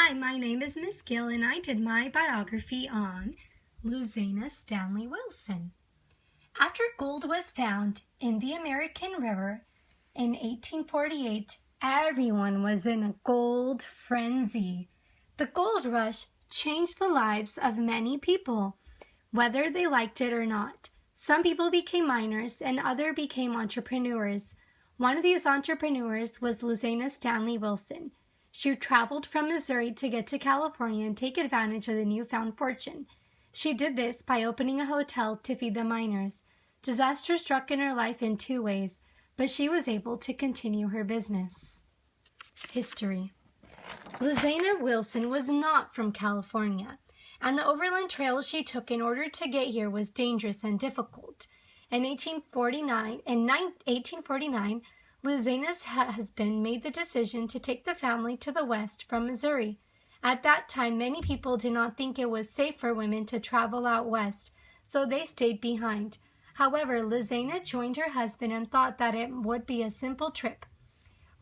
Hi, my name is Miss Gill, and I did my biography on Luzena Stanley Wilson. After gold was found in the American River in 1848, everyone was in a gold frenzy. The gold rush changed the lives of many people, whether they liked it or not. Some people became miners and others became entrepreneurs. One of these entrepreneurs was Luzena Stanley Wilson. She traveled from Missouri to get to California and take advantage of the newfound fortune. She did this by opening a hotel to feed the miners. Disaster struck in her life in two ways, but she was able to continue her business. History. Luzena Wilson was not from California, and the overland trail she took in order to get here was dangerous and difficult. In 1849, Luzena's husband made the decision to take the family to the west from Missouri. At that time, many people did not think it was safe for women to travel out west, so they stayed behind. However, Luzena joined her husband and thought that it would be a simple trip.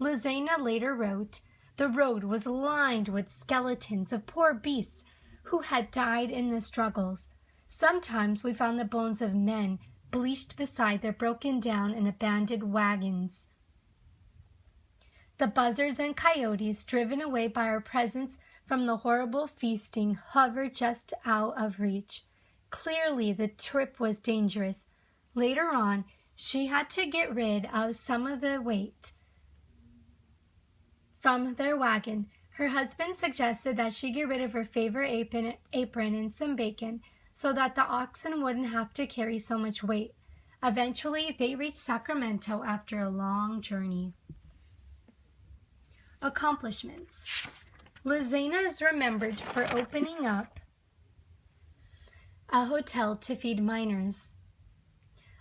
Luzena later wrote, "The road was lined with skeletons of poor beasts who had died in the struggles. Sometimes we found the bones of men bleached beside their broken down and abandoned wagons. The buzzards and coyotes, driven away by our presence from the horrible feasting, hovered just out of reach. Clearly, the trip was dangerous. Later on, she had to get rid of some of the weight from their wagon. Her husband suggested that she get rid of her favorite apron and some bacon so that the oxen wouldn't have to carry so much weight. Eventually, they reached Sacramento after a long journey." Accomplishments. Luzena is remembered for opening up a hotel to feed miners.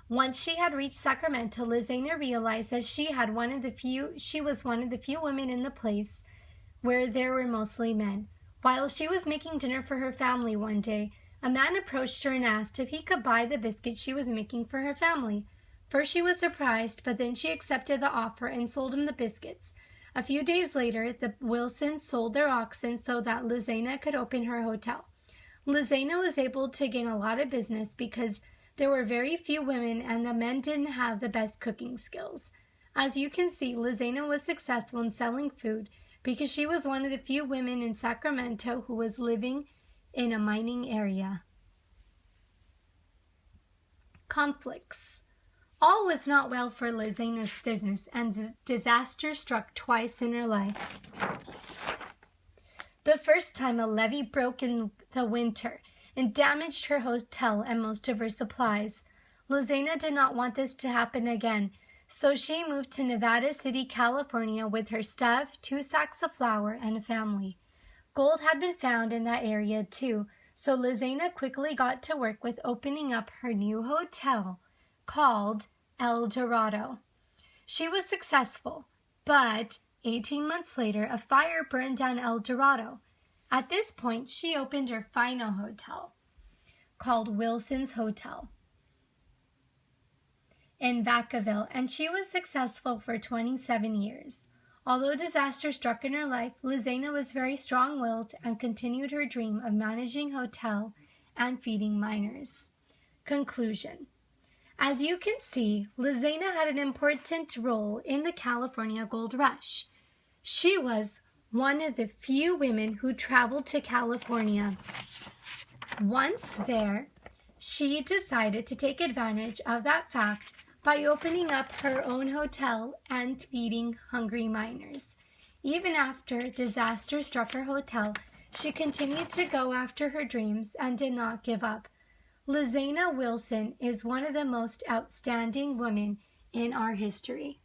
Once she had reached Sacramento, Luzena realized that she was one of the few women in the place where there were mostly men. While she was making dinner for her family one day, a man approached her and asked if he could buy the biscuits she was making for her family. First she was surprised, but then she accepted the offer and sold him the biscuits. A few days later, the Wilsons sold their oxen so that Luzena could open her hotel. Luzena was able to gain a lot of business because there were very few women and the men didn't have the best cooking skills. As you can see, Luzena was successful in selling food because she was one of the few women in Sacramento who was living in a mining area. Conflicts. All was not well for Luzena's business, and disaster struck twice in her life. The first time, a levee broke in the winter and damaged her hotel and most of her supplies. Luzena did not want this to happen again, so she moved to Nevada City, California with her stuff, 2 sacks of flour, and a family. Gold had been found in that area too, so Luzena quickly got to work with opening up her new hotel called El Dorado. She was successful, but 18 months later, a fire burned down El Dorado. At this point, she opened her final hotel, called Wilson's Hotel, in Vacaville, and she was successful for 27 years. Although disaster struck in her life, Luzena was very strong-willed and continued her dream of managing hotel and feeding miners. Conclusion. As you can see, Luzena had an important role in the California Gold Rush. She was one of the few women who traveled to California. Once there, she decided to take advantage of that fact by opening up her own hotel and feeding hungry miners. Even after disaster struck her hotel, she continued to go after her dreams and did not give up. Luzena Wilson is one of the most outstanding women in our history.